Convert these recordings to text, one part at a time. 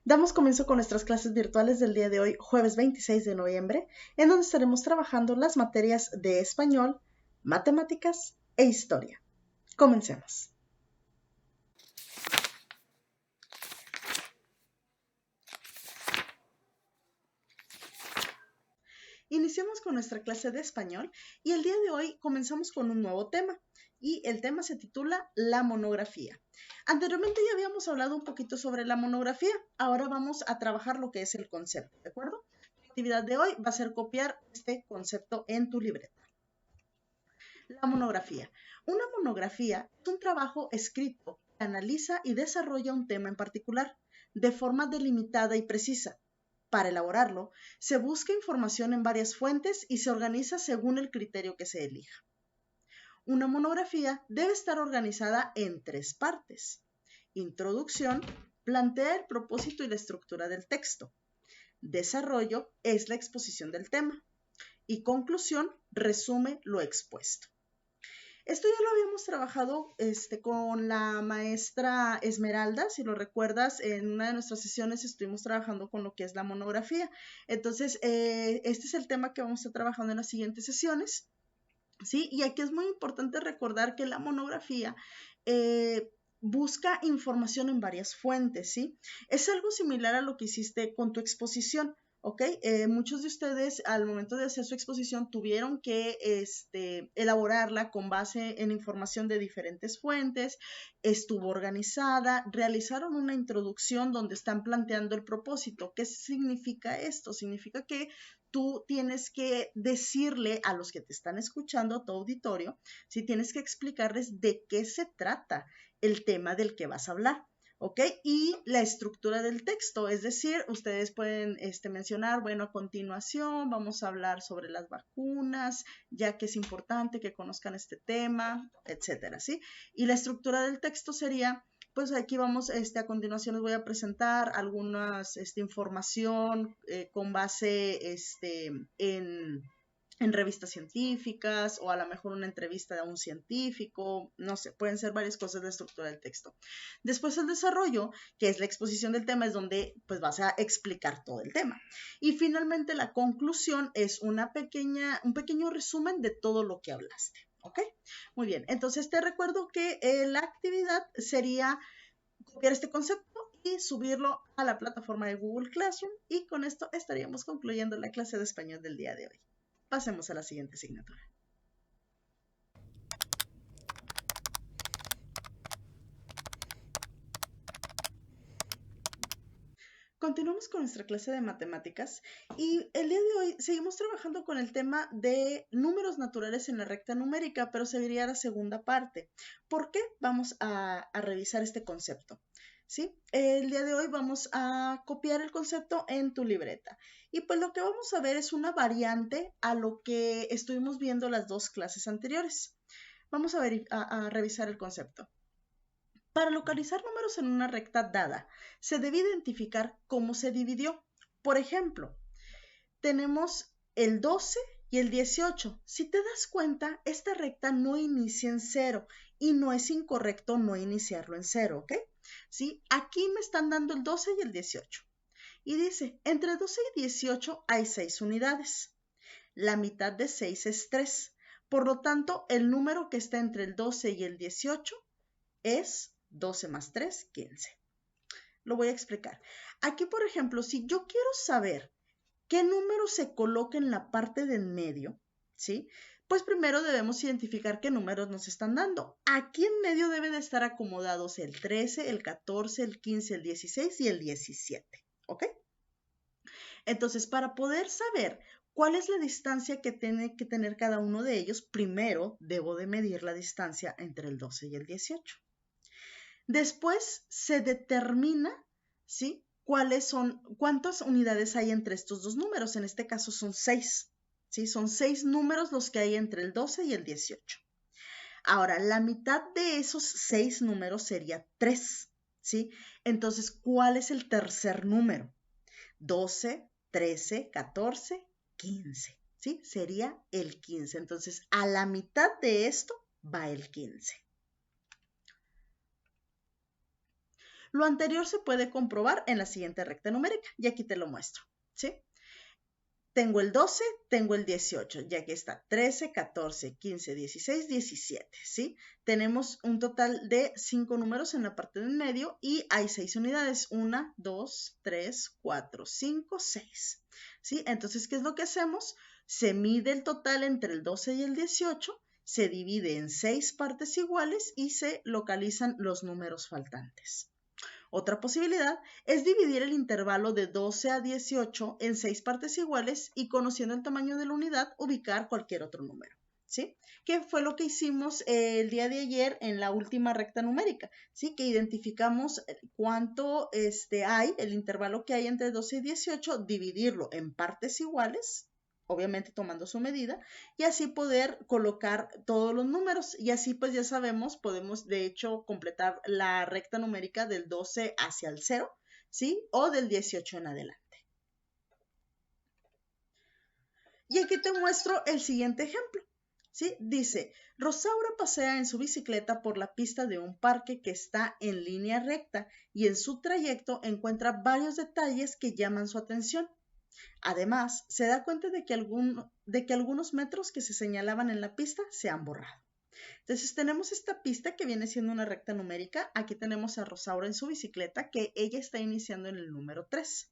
Damos comienzo con nuestras clases virtuales del día de hoy, jueves 26 de noviembre, en donde estaremos trabajando las materias de español, matemáticas e historia. Comencemos. Iniciamos con nuestra clase de español y el día de hoy comenzamos con un nuevo tema y el tema se titula La monografía. Anteriormente ya habíamos hablado un poquito sobre la monografía, ahora vamos a trabajar lo que es el concepto, ¿de acuerdo? La actividad de hoy va a ser copiar este concepto en tu libreta. La monografía. Una monografía es un trabajo escrito que analiza y desarrolla un tema en particular de forma delimitada y precisa. Para elaborarlo, se busca información en varias fuentes y se organiza según el criterio que se elija. Una monografía debe estar organizada en 3 partes. Introducción, plantea el propósito y la estructura del texto. Desarrollo es la exposición del tema. Y conclusión, resume lo expuesto. Esto ya lo habíamos trabajado con la maestra Esmeralda, si lo recuerdas, en una de nuestras sesiones estuvimos trabajando con lo que es la monografía. Entonces, este es el tema que vamos a estar trabajando en las siguientes sesiones, ¿sí? Y aquí es muy importante recordar que la monografía busca información en varias fuentes, ¿sí? Es algo similar a lo que hiciste con tu exposición. ¿Ok? Muchos de ustedes al momento de hacer su exposición tuvieron que elaborarla con base en información de diferentes fuentes, estuvo organizada, realizaron una introducción donde están planteando el propósito. ¿Qué significa esto? Significa que tú tienes que decirle a los que te están escuchando, a tu auditorio, si tienes que explicarles de qué se trata el tema del que vas a hablar. ¿Ok? Y la estructura del texto, es decir, ustedes pueden mencionar, bueno, a continuación vamos a hablar sobre las vacunas, ya que es importante que conozcan este tema, etcétera, ¿sí? Y la estructura del texto sería, pues aquí vamos, a continuación les voy a presentar algunas información con base en revistas científicas o a lo mejor una entrevista de un científico, no sé, pueden ser varias cosas de estructura del texto. Después el desarrollo, que es la exposición del tema, es donde pues vas a explicar todo el tema. Y finalmente la conclusión es un pequeño resumen de todo lo que hablaste. ¿Ok? Muy bien, entonces te recuerdo que la actividad sería copiar este concepto y subirlo a la plataforma de Google Classroom y con esto estaríamos concluyendo la clase de español del día de hoy. Pasemos a la siguiente asignatura. Continuamos con nuestra clase de matemáticas y el día de hoy seguimos trabajando con el tema de números naturales en la recta numérica, pero seguiría la segunda parte. ¿Por qué? Vamos a revisar este concepto. ¿Sí? El día de hoy vamos a copiar el concepto en tu libreta. Y pues lo que vamos a ver es una variante a lo que estuvimos viendo las 2 clases anteriores. Vamos a revisar el concepto. Para localizar números en una recta dada, se debe identificar cómo se dividió. Por ejemplo, tenemos el 12 y el 18. Si te das cuenta, esta recta no inicia en 0 y no es incorrecto no iniciarlo en 0, ¿ok? ¿Sí? Aquí me están dando el 12 y el 18. Y dice, entre 12 y 18 hay 6 unidades. La mitad de 6 es 3. Por lo tanto, el número que está entre el 12 y el 18 es 12 más 3, 15. Lo voy a explicar. Aquí, por ejemplo, si yo quiero saber qué número se coloca en la parte de en medio, ¿sí? Pues primero debemos identificar qué números nos están dando. Aquí en medio deben de estar acomodados el 13, el 14, el 15, el 16 y el 17, ¿ok? Entonces, para poder saber cuál es la distancia que tiene que tener cada uno de ellos, primero debo de medir la distancia entre el 12 y el 18. Después se determina, ¿sí? ¿Cuántas unidades hay entre estos 2 números? En este caso son 6, ¿sí? Son 6 números los que hay entre el 12 y el 18. Ahora, la mitad de esos 6 números sería 3, ¿sí? Entonces, ¿cuál es el tercer número? 12, 13, 14, 15, ¿sí? Sería el 15. Entonces, a la mitad de esto va el 15. Lo anterior se puede comprobar en la siguiente recta numérica y aquí te lo muestro, ¿sí? Tengo el 12, tengo el 18, ya que está 13, 14, 15, 16, 17, ¿sí? Tenemos un total de 5 números en la parte del medio y hay 6 unidades, 1, 2, 3, 4, 5, 6, ¿sí? Entonces, ¿qué es lo que hacemos? Se mide el total entre el 12 y el 18, se divide en 6 partes iguales y se localizan los números faltantes. Otra posibilidad es dividir el intervalo de 12 a 18 en 6 partes iguales y conociendo el tamaño de la unidad, ubicar cualquier otro número, ¿sí? Que fue lo que hicimos el día de ayer en la última recta numérica, ¿sí? Que identificamos cuánto hay, el intervalo que hay entre 12 y 18, dividirlo en partes iguales, obviamente tomando su medida, y así poder colocar todos los números. Y así pues ya sabemos, podemos de hecho completar la recta numérica del 12 hacia el 0, ¿sí? O del 18 en adelante. Y aquí te muestro el siguiente ejemplo, ¿sí? Dice, Rosaura pasea en su bicicleta por la pista de un parque que está en línea recta y en su trayecto encuentra varios detalles que llaman su atención. Además, se da cuenta de que algunos metros que se señalaban en la pista se han borrado. Entonces tenemos esta pista que viene siendo una recta numérica. Aquí tenemos a Rosaura en su bicicleta que ella está iniciando en el número 3.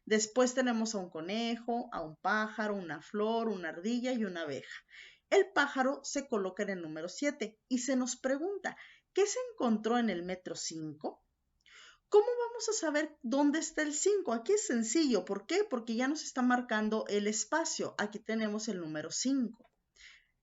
Después tenemos a un conejo, a un pájaro, una flor, una ardilla y una abeja. El pájaro se coloca en el número 7 y se nos pregunta, ¿qué se encontró en el metro 5? ¿Cómo vamos a saber dónde está el 5? Aquí es sencillo. ¿Por qué? Porque ya nos está marcando el espacio. Aquí tenemos el número 5.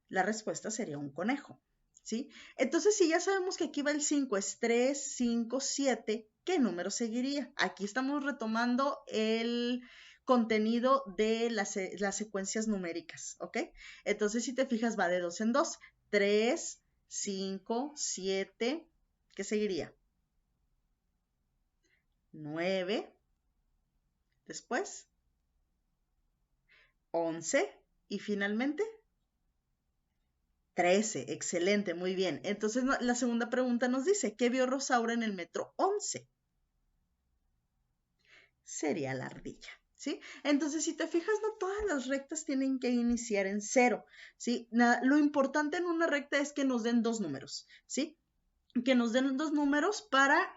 La respuesta sería un conejo, ¿sí? Entonces, si ya sabemos que aquí va el 5, es 3, 5, 7, ¿qué número seguiría? Aquí estamos retomando el contenido de las secuencias numéricas, ¿ok? Entonces, si te fijas, va de 2 en 2. 3, 5, 7, ¿qué seguiría? 9, después 11 y finalmente 13. Excelente, muy bien. Entonces la segunda pregunta nos dice, ¿qué vio Rosaura en el metro 11? Sería la ardilla, ¿sí? Entonces, si te fijas, no todas las rectas tienen que iniciar en 0, ¿sí? Lo importante en una recta es que nos den 2 números, ¿sí? Que nos den 2 números para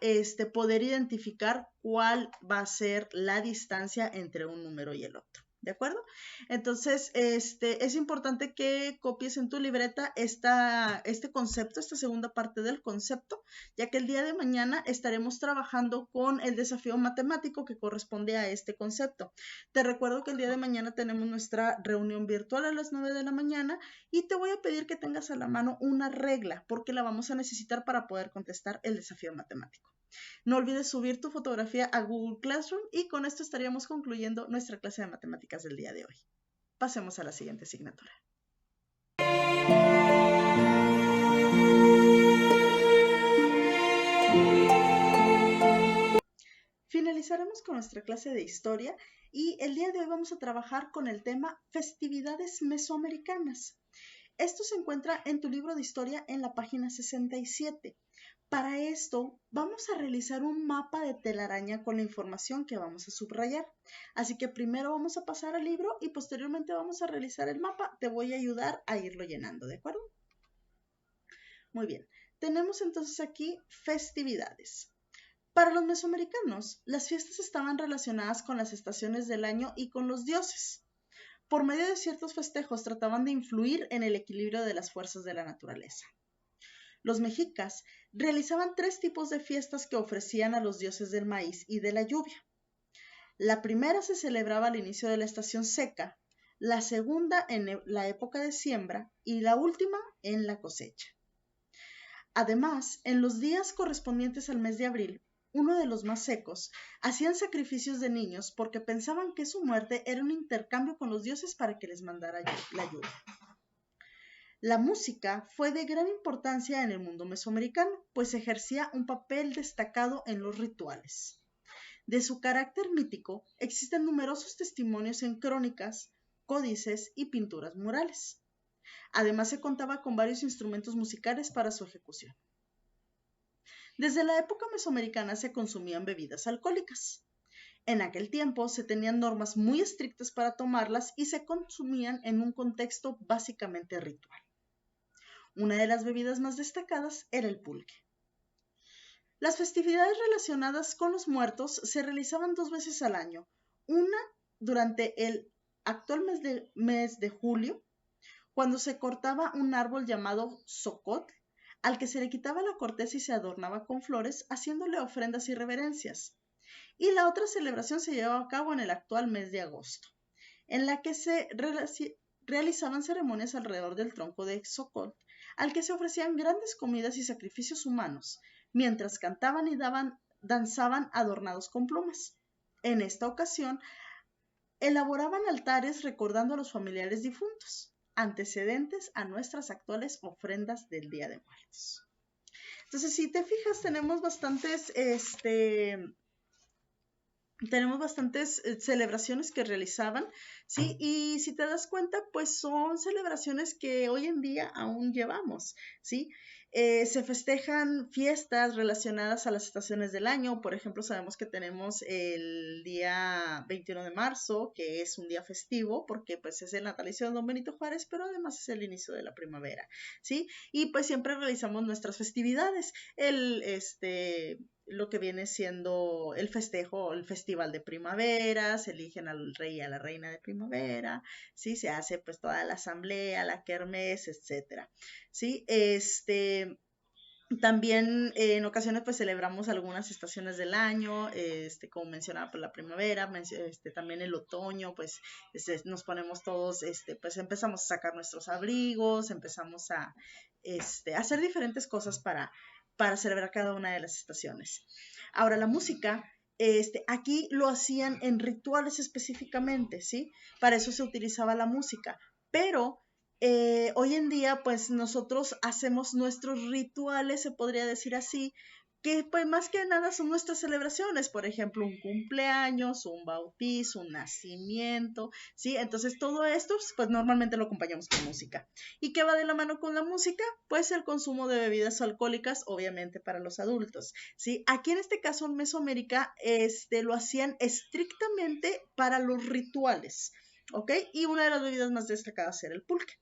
poder identificar cuál va a ser la distancia entre un número y el otro. ¿De acuerdo? Entonces, es importante que copies en tu libreta este concepto, esta segunda parte del concepto, ya que el día de mañana estaremos trabajando con el desafío matemático que corresponde a este concepto. Te recuerdo que el día de mañana tenemos nuestra reunión virtual a las 9 de la mañana y te voy a pedir que tengas a la mano una regla porque la vamos a necesitar para poder contestar el desafío matemático. No olvides subir tu fotografía a Google Classroom y con esto estaríamos concluyendo nuestra clase de matemáticas del día de hoy. Pasemos a la siguiente asignatura. Finalizaremos con nuestra clase de historia y el día de hoy vamos a trabajar con el tema festividades mesoamericanas. Esto se encuentra en tu libro de historia en la página 67. Para esto vamos a realizar un mapa de telaraña con la información que vamos a subrayar. Así que primero vamos a pasar al libro y posteriormente vamos a realizar el mapa. Te voy a ayudar a irlo llenando, ¿de acuerdo? Muy bien, tenemos entonces aquí festividades. Para los mesoamericanos, las fiestas estaban relacionadas con las estaciones del año y con los dioses. Por medio de ciertos festejos trataban de influir en el equilibrio de las fuerzas de la naturaleza. Los mexicas realizaban 3 tipos de fiestas que ofrecían a los dioses del maíz y de la lluvia. La primera se celebraba al inicio de la estación seca, la segunda en la época de siembra y la última en la cosecha. Además, en los días correspondientes al mes de abril, uno de los más secos, hacían sacrificios de niños porque pensaban que su muerte era un intercambio con los dioses para que les mandara la lluvia. La música fue de gran importancia en el mundo mesoamericano, pues ejercía un papel destacado en los rituales. De su carácter mítico existen numerosos testimonios en crónicas, códices y pinturas murales. Además se contaba con varios instrumentos musicales para su ejecución. Desde la época mesoamericana se consumían bebidas alcohólicas. En aquel tiempo se tenían normas muy estrictas para tomarlas y se consumían en un contexto básicamente ritual. Una de las bebidas más destacadas era el pulque. Las festividades relacionadas con los muertos se realizaban 2 veces al año, una durante el actual mes de julio, cuando se cortaba un árbol llamado socotl, al que se le quitaba la corteza y se adornaba con flores, haciéndole ofrendas y reverencias. Y la otra celebración se llevaba a cabo en el actual mes de agosto, en la que se realizaban ceremonias alrededor del tronco de socotl, al que se ofrecían grandes comidas y sacrificios humanos, mientras cantaban y danzaban adornados con plumas. En esta ocasión, elaboraban altares recordando a los familiares difuntos, antecedentes a nuestras actuales ofrendas del Día de Muertos. Entonces, si te fijas, tenemos bastantes celebraciones que realizaban, ¿sí? Y si te das cuenta, pues son celebraciones que hoy en día aún llevamos, ¿sí? Se festejan fiestas relacionadas a las estaciones del año. Por ejemplo, sabemos que tenemos el día 21 de marzo, que es un día festivo, porque pues es el natalicio de Don Benito Juárez, pero además es el inicio de la primavera, ¿sí? Y pues siempre realizamos nuestras festividades. Lo que viene siendo el festejo, el festival de primavera, se eligen al rey y a la reina de primavera, ¿sí? Se hace pues toda la asamblea, la kermés, etcétera, ¿sí? También en ocasiones pues celebramos algunas estaciones del año, como mencionaba pues la primavera, también el otoño, pues nos ponemos todos, pues empezamos a sacar nuestros abrigos, empezamos a hacer diferentes cosas para celebrar cada una de las estaciones. Ahora la música, aquí lo hacían en rituales específicamente, ¿sí? Para eso se utilizaba la música, pero hoy en día, pues nosotros hacemos nuestros rituales, se podría decir así, que pues más que nada son nuestras celebraciones, por ejemplo, un cumpleaños, un bautizo, un nacimiento, ¿sí? Entonces todo esto, pues normalmente lo acompañamos con música. ¿Y qué va de la mano con la música? Pues el consumo de bebidas alcohólicas, obviamente para los adultos, ¿sí? Aquí en este caso en Mesoamérica, lo hacían estrictamente para los rituales, ¿ok? Y una de las bebidas más destacadas era el pulque.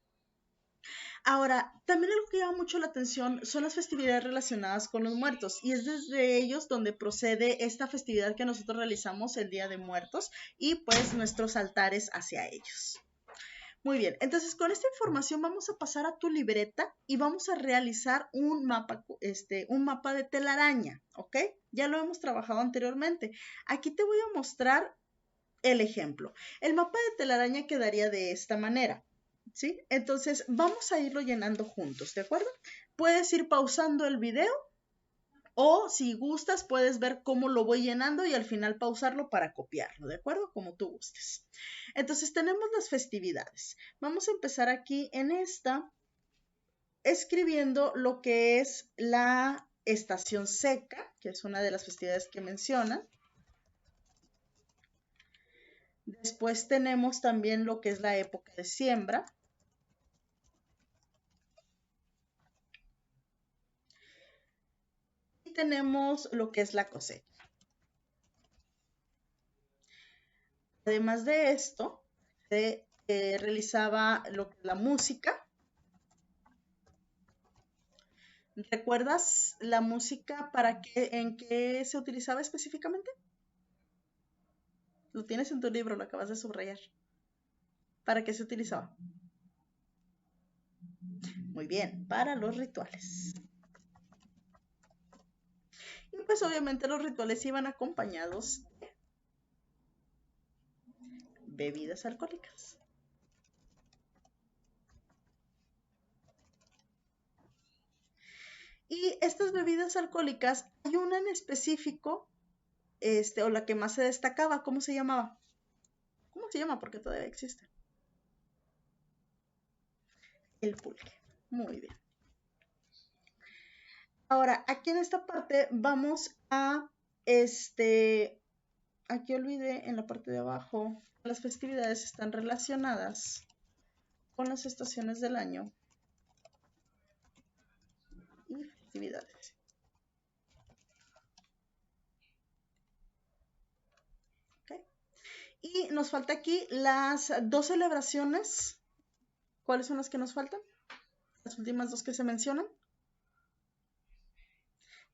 Ahora, también algo que llama mucho la atención son las festividades relacionadas con los muertos, y es desde ellos donde procede esta festividad que nosotros realizamos el Día de Muertos y pues nuestros altares hacia ellos. Muy bien, entonces con esta información vamos a pasar a tu libreta y vamos a realizar un mapa de telaraña, ¿ok? Ya lo hemos trabajado anteriormente. Aquí te voy a mostrar el ejemplo. El mapa de telaraña quedaría de esta manera, ¿sí? Entonces vamos a irlo llenando juntos, ¿de acuerdo? Puedes ir pausando el video o si gustas puedes ver cómo lo voy llenando y al final pausarlo para copiarlo, ¿de acuerdo? Como tú gustes. Entonces tenemos las festividades. Vamos a empezar aquí en esta escribiendo lo que es la estación seca, que es una de las festividades que mencionan. Después tenemos también lo que es la época de siembra. Y tenemos lo que es la cosecha. Además de esto, se realizaba la música. ¿Recuerdas la música en qué se utilizaba específicamente? Lo tienes en tu libro, lo acabas de subrayar. ¿Para qué se utilizaba? Muy bien, para los rituales. Y pues obviamente los rituales iban acompañados de bebidas alcohólicas. Y estas bebidas alcohólicas, hay una en específico, o la que más se destacaba, ¿cómo se llamaba? ¿Cómo se llama? Porque todavía existe. El pulque. Muy bien. Ahora, aquí en esta parte vamos a, aquí olvidé en la parte de abajo, las festividades están relacionadas con las estaciones del año y festividades. nos falta aquí las dos celebraciones. ¿Cuáles son las que nos faltan? Las últimas dos que se mencionan.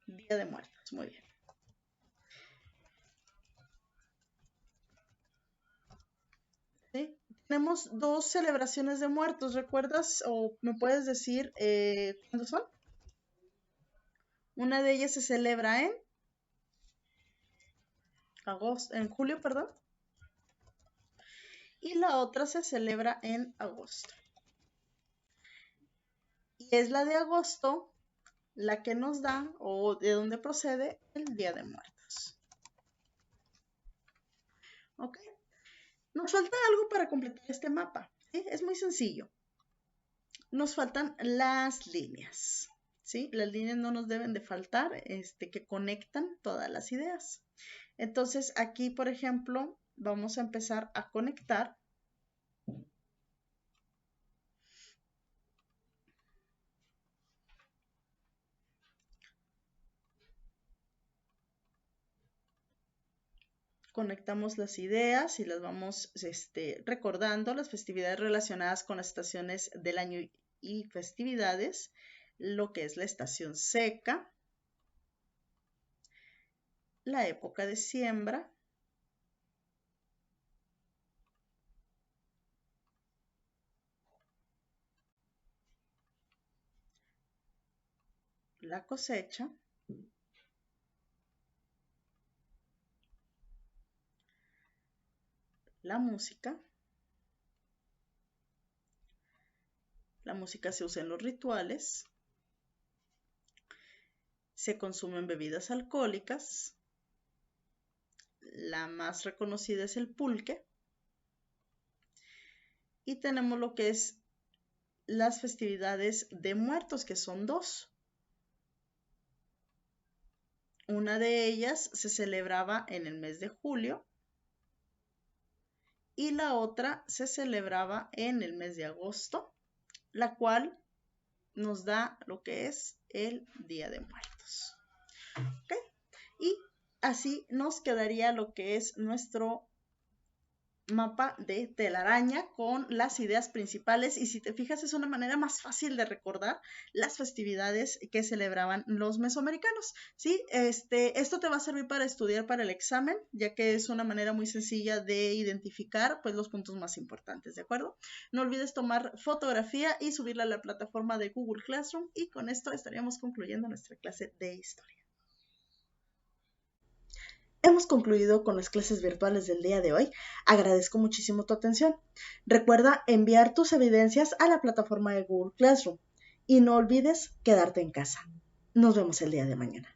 Día de Muertos, muy bien. ¿Sí? Tenemos dos celebraciones de muertos, ¿recuerdas? ¿O me puedes decir cuándo son? Una de ellas se celebra en julio, perdón. Y la otra se celebra en agosto. Y es la de agosto la que nos da, o de donde procede, el Día de Muertos. ¿Ok? Nos falta algo para completar este mapa. ¿Sí? Es muy sencillo. Nos faltan las líneas. ¿Sí? Las líneas no nos deben de faltar, que conectan todas las ideas. Entonces, aquí, por ejemplo, vamos a empezar a conectar conectamos las ideas y las vamos recordando, las festividades relacionadas con las estaciones del año y festividades, lo que es la estación seca, la época de siembra, la cosecha, la música. La música se usa en los rituales, se consumen bebidas alcohólicas, la más reconocida es el pulque, y tenemos lo que es las festividades de muertos, que son dos. Una de ellas se celebraba en el mes de julio y la otra se celebraba en el mes de agosto, la cual nos da lo que es el Día de Muertos. ¿Okay? Y así nos quedaría lo que es nuestro mapa de telaraña con las ideas principales, y si te fijas es una manera más fácil de recordar las festividades que celebraban los mesoamericanos, ¿sí? Esto te va a servir para estudiar para el examen, ya que es una manera muy sencilla de identificar pues los puntos más importantes, ¿de acuerdo? No olvides tomar fotografía y subirla a la plataforma de Google Classroom, y con esto estaríamos concluyendo nuestra clase de historia. Hemos concluido con las clases virtuales del día de hoy. Agradezco muchísimo tu atención. Recuerda enviar tus evidencias a la plataforma de Google Classroom y no olvides quedarte en casa. Nos vemos el día de mañana.